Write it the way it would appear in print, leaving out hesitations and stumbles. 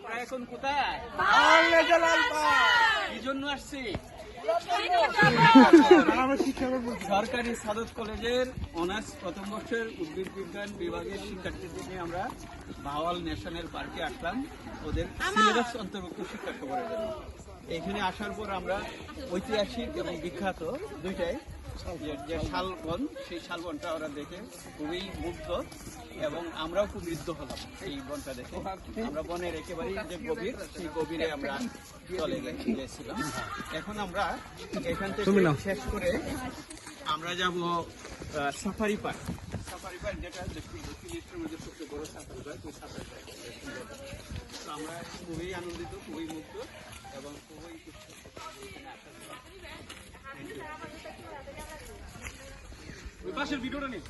আমরা এখন কোথায়? কি জন্য আসছি? সরকারি সাদত কলেজের অনার্স প্রথম বর্ষের উদ্ভিদ বিজ্ঞান বিভাগের শিক্ষার্থীদের নিয়ে আমরা ভাওয়াল ন্যাশনাল পার্কে আসলাম ওদের সিলেবাস অন্তর্ভুক্ত শিক্ষা খবরের জন্য। এখানে আসার পর আমরা ঐতিহাসিক এবং বিখ্যাত দুইটাই যে শালবন, সেই শালবনটা ওরা দেখে খুবই মুগ্ধ এবং আমরাও খুব মুগ্ধ হলাম এই বনটা দেখে। আমরা বনের একেবারেই যে গভীর, সেই গভীরে আমরা চলে গেছিলাম। এখন আমরা এখান থেকে শেষ করে আমরা যাব সাফারি পার্ক। সাফারি পার্ক যেটা সিলেটের মধ্যে সবচেয়ে বড় সাফারি পার্ক, ওই সাফারি পার্ক। তো আমরা খুবই আনন্দিত, খুবই মুগ্ধ এবং খুবই ওই পাশের ভিডিওটা নেই।